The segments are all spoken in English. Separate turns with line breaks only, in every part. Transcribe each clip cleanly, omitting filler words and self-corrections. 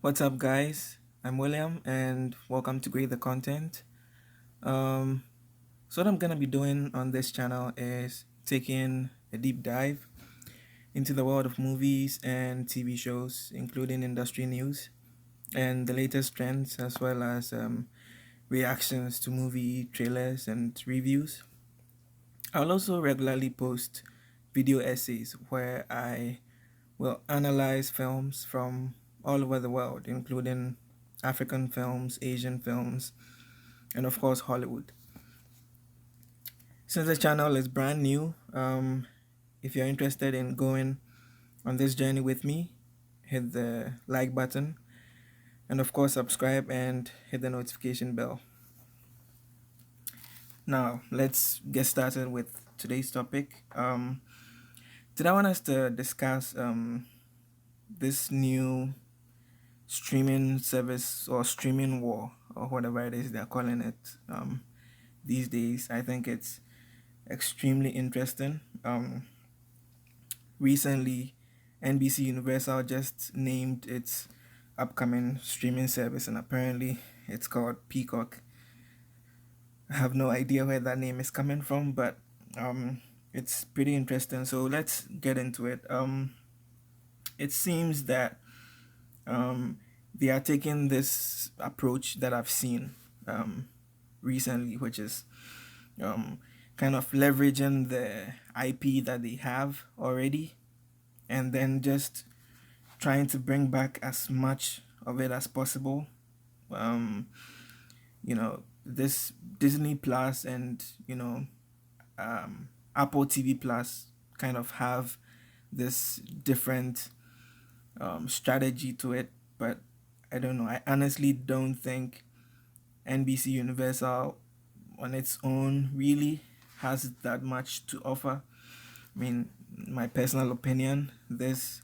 What's up, guys? I'm William, and welcome to Grade the Content. Um, so, what I'm gonna be doing on this channel is taking a deep dive into the world of movies and TV shows, including industry news and the latest trends, as well as reactions to movie trailers and reviews. I'll also regularly post video essays where I will analyze films from all over the world, including African films, Asian films, and of course Hollywood. Since the channel is brand new, if you're interested in going on this journey with me, hit the like button and of course subscribe and hit the notification bell. Now let's get started with today's topic. Today I want us to discuss this new streaming service or streaming war or whatever it is they're calling it these days. I think it's extremely interesting. Recently, NBCUniversal just named its upcoming streaming service, and apparently it's called Peacock. I have no idea where that name is coming from, but it's pretty interesting. So let's get into it. It seems that they are taking this approach that I've seen recently, which is kind of leveraging the IP that they have already and then just trying to bring back as much of it as possible. This Disney Plus and, Apple TV Plus kind of have this different strategy to it, but I don't know. I honestly don't think NBC Universal on its own really has that much to offer. I mean, my personal opinion, this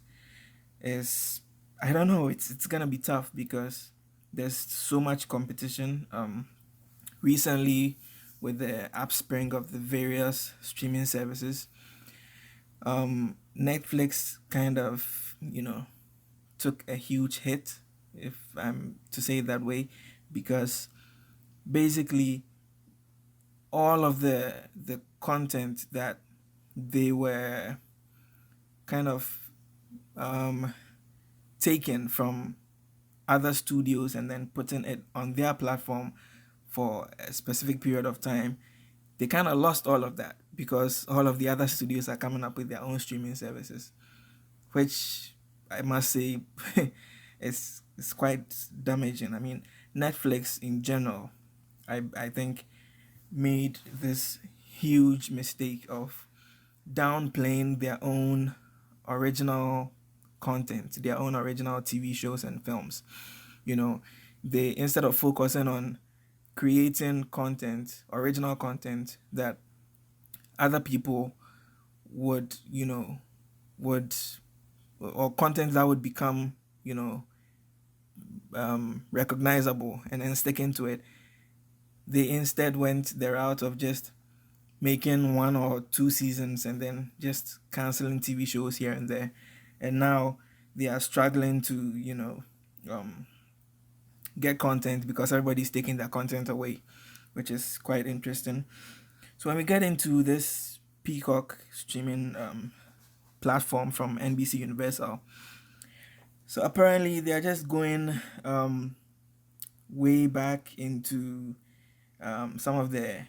is, I don't know, it's gonna be tough because there's so much competition. Recently, with the upspring of the various streaming services, Netflix kind of, took a huge hit, if I'm to say it that way, because basically all of the content that they were kind of taken from other studios and then putting it on their platform for a specific period of time, they kind of lost all of that because all of the other studios are coming up with their own streaming services, which I must say is quite damaging. I mean, Netflix in general, I think made this huge mistake of downplaying their own original content, their own original TV shows and films. They, instead of focusing on creating content, original content that other people would, would, or content that would become, recognizable and then sticking to it, they instead went the route of just making one or two seasons and then just canceling TV shows here and there. And now they are struggling to, get content because everybody's taking their content away, which is quite interesting. So when we get into this Peacock streaming platform from NBC Universal, so apparently they're just going way back into some of the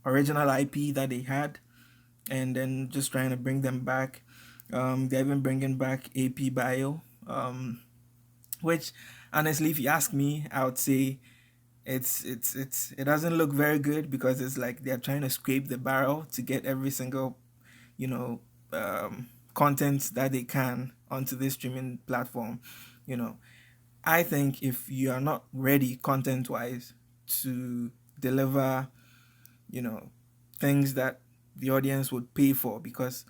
original IP that they had, and then just trying to bring them back. They're even bringing back AP Bio, which honestly, if you ask me, I would say it doesn't look very good because it's like they're trying to scrape the barrel to get every single, content that they can onto this streaming platform. I think if you are not ready content wise to deliver, things that the audience would pay for, because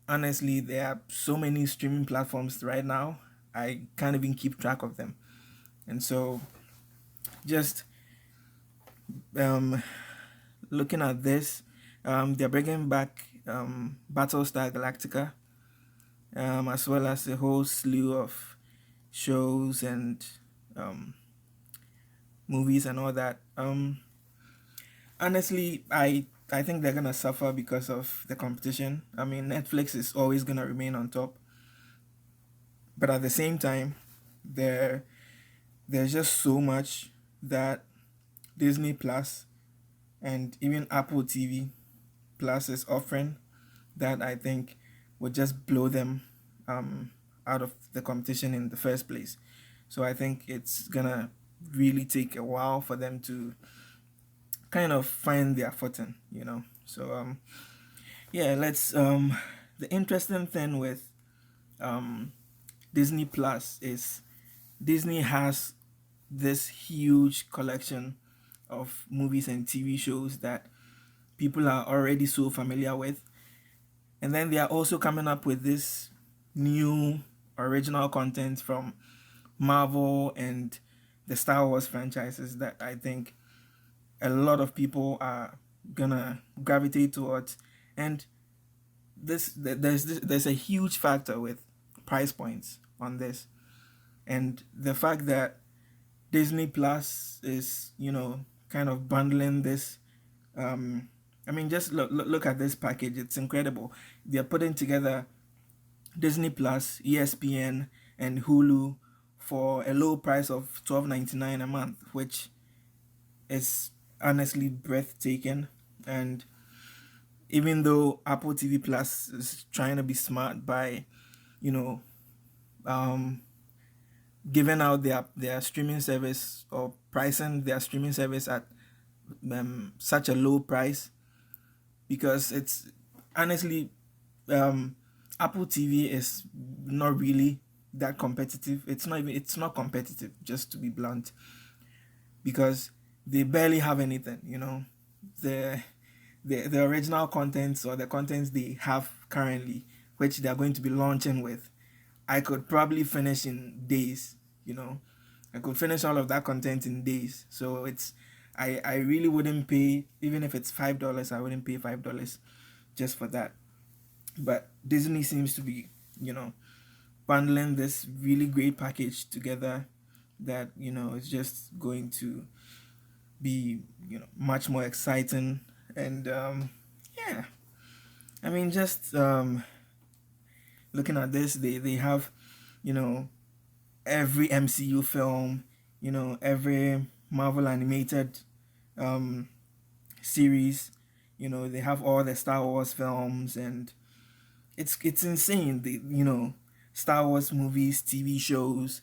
honestly, there are so many streaming platforms right now, I can't even keep track of them. And so, just looking at this, they're bringing back Battlestar Galactica, as well as a whole slew of shows and um, movies and all that. Honestly, I think they're gonna suffer because of the competition. I mean, Netflix is always gonna remain on top, but at the same time, there there's just so much that Disney Plus and even Apple TV Plus is offering that I think would just blow them out of the competition in the first place. So I think it's gonna really take a while for them to kind of find their footing, you know. So yeah, let's the interesting thing with um Disney Plus is Disney has this huge collection of movies and TV shows that people are already so familiar with. And then they are also coming up with this new original content from Marvel and the Star Wars franchises that I think a lot of people are gonna gravitate towards. And there's a huge factor with price points on this, and the fact that Disney Plus is, you know, kind of bundling this. I mean, just look at this package. It's incredible. They're putting together Disney Plus, ESPN, and Hulu for a low price of $12.99 a month, which is honestly breathtaking. And even though Apple TV Plus is trying to be smart by, you know, um, giving out their streaming service or pricing their streaming service at such a low price, because it's honestly Apple TV is not really that competitive. It's not competitive, just to be blunt, because they barely have anything, you know. The the original contents or the contents they have currently, which they are going to be launching with, I could probably finish in days, you know. I could finish all of that content in days. So it's I really wouldn't pay, even if it's $5, I wouldn't pay $5 just for that. But Disney seems to be, you know, bundling this really great package together that, you know, is just going to be, you know, much more exciting. And yeah, I mean, just looking at this, they have, you know, every MCU film, you know, every Marvel animated um, series, you know, they have all the Star Wars films, and it's insane. The, you know, Star Wars movies, TV shows,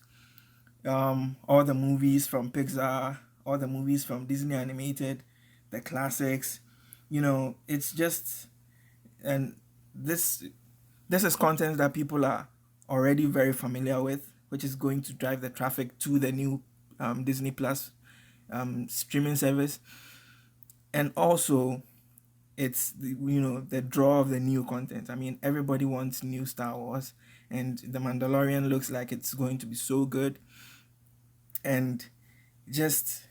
all the movies from Pixar, all the movies from Disney animated, the classics, you know, it's just, and this is content that people are already very familiar with, which is going to drive the traffic to the new Disney Plus streaming service. And also, it's the, you know, the draw of the new content. I mean, everybody wants new Star Wars, and The Mandalorian looks like it's going to be so good. And just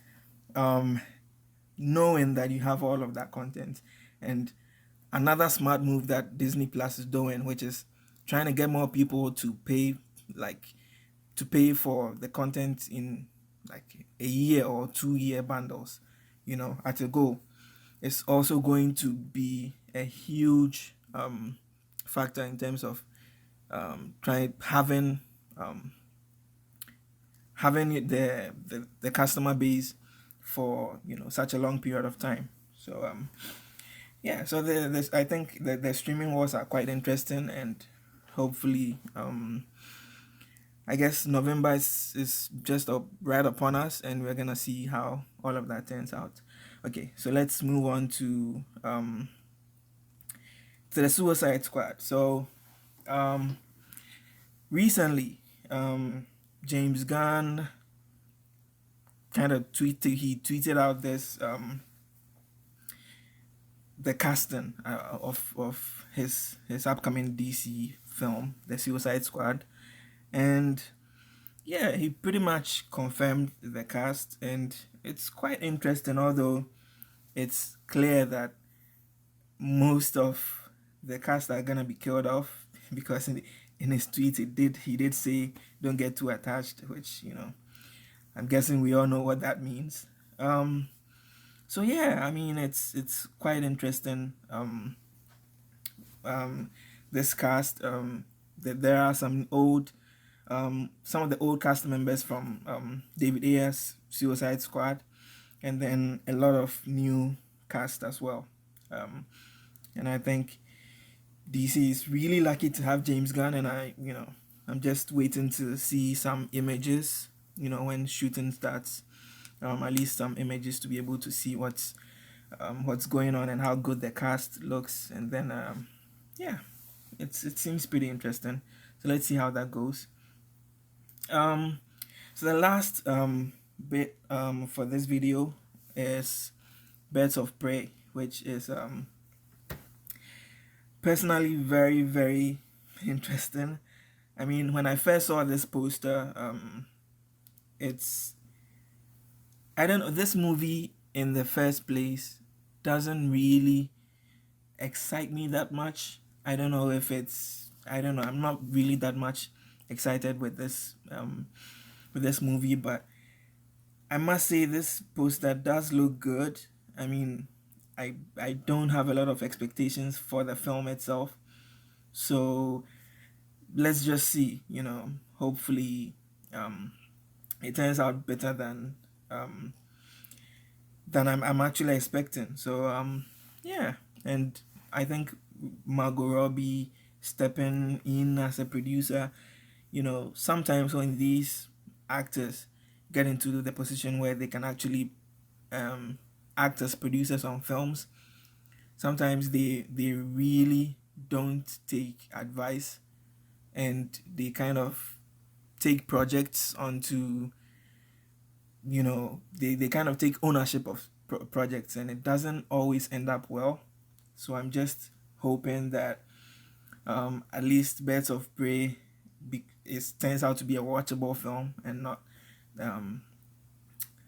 knowing that you have all of that content, and another smart move that Disney Plus is doing, which is trying to get more people to pay, like, to pay for the content in like a year or 2 year bundles, you know, at a go. It's also going to be a huge factor in terms of um, having the customer base for, you know, such a long period of time. So yeah, so I think the streaming wars are quite interesting, and hopefully I guess November is just right upon us, and we're gonna see how all of that turns out. Okay, so let's move on to the Suicide Squad. So recently, James Gunn kind of tweeted out this the casting of his upcoming DC film, The Suicide Squad, and yeah, he pretty much confirmed the cast, and it's quite interesting. Although it's clear that most of the cast are gonna be killed off, because in his tweet, he did say don't get too attached, which I'm guessing we all know what that means. So yeah, I mean it's quite interesting. This cast, there are some of the old cast members from David Ayer's Suicide Squad, and then a lot of new cast as well. And I think DC is really lucky to have James Gunn, and I'm just waiting to see some images, when shooting starts, at least some images to be able to see what's going on and how good the cast looks, and then yeah, it seems pretty interesting. So let's see how that goes. So the last bit for this video is Birds of Prey, which is personally very, very interesting. I mean, when I first saw this poster, I don't know, this movie in the first place doesn't really excite me that much. I don't know, I'm not really that much excited with this movie, but I must say this poster does look good. I mean, I don't have a lot of expectations for the film itself, so let's just see. Hopefully, it turns out better than I'm actually expecting. So yeah, and I think Margot Robbie stepping in as a producer. Sometimes when these actors get into the position where they can actually act as producers on films, sometimes they really don't take advice, and they kind of take projects onto, they kind of take ownership of projects, and it doesn't always end up well. So I'm just hoping that at least Birds of Prey turns out to be a watchable film, and not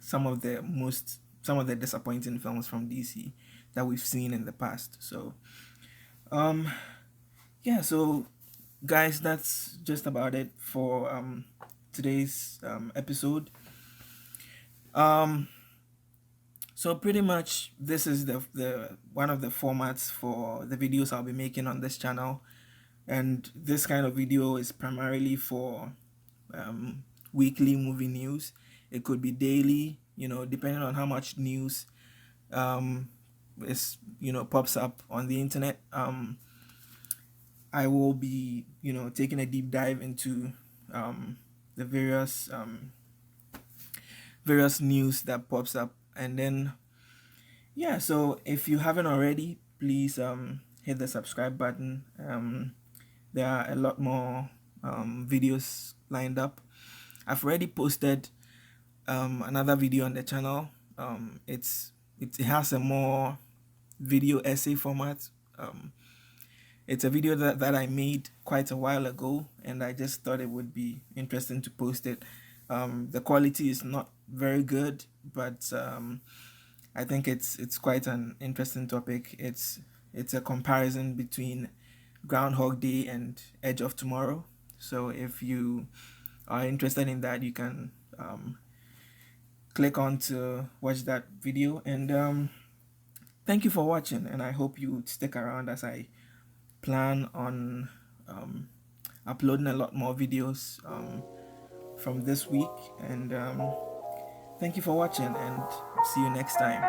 some of the disappointing films from DC that we've seen in the past. So yeah, so guys, that's just about it for today's episode. So pretty much this is the one of the formats for the videos I'll be making on this channel, and this kind of video is primarily for weekly movie news. It could be daily, depending on how much news pops up on the internet. I will be taking a deep dive into the various news that pops up, and then yeah, so if you haven't already, please hit the subscribe button. There are a lot more videos lined up. I've already posted another video on the channel. It has a more video essay format. It's a video that I made quite a while ago, and I just thought it would be interesting to post it. The quality is not very good, but I think it's quite an interesting topic. It's a comparison between Groundhog Day and Edge of Tomorrow. So if you are interested in that, you can click on to watch that video. And thank you for watching, and I hope you stick around as I plan on uploading a lot more videos from this week. And thank you for watching, and see you next time.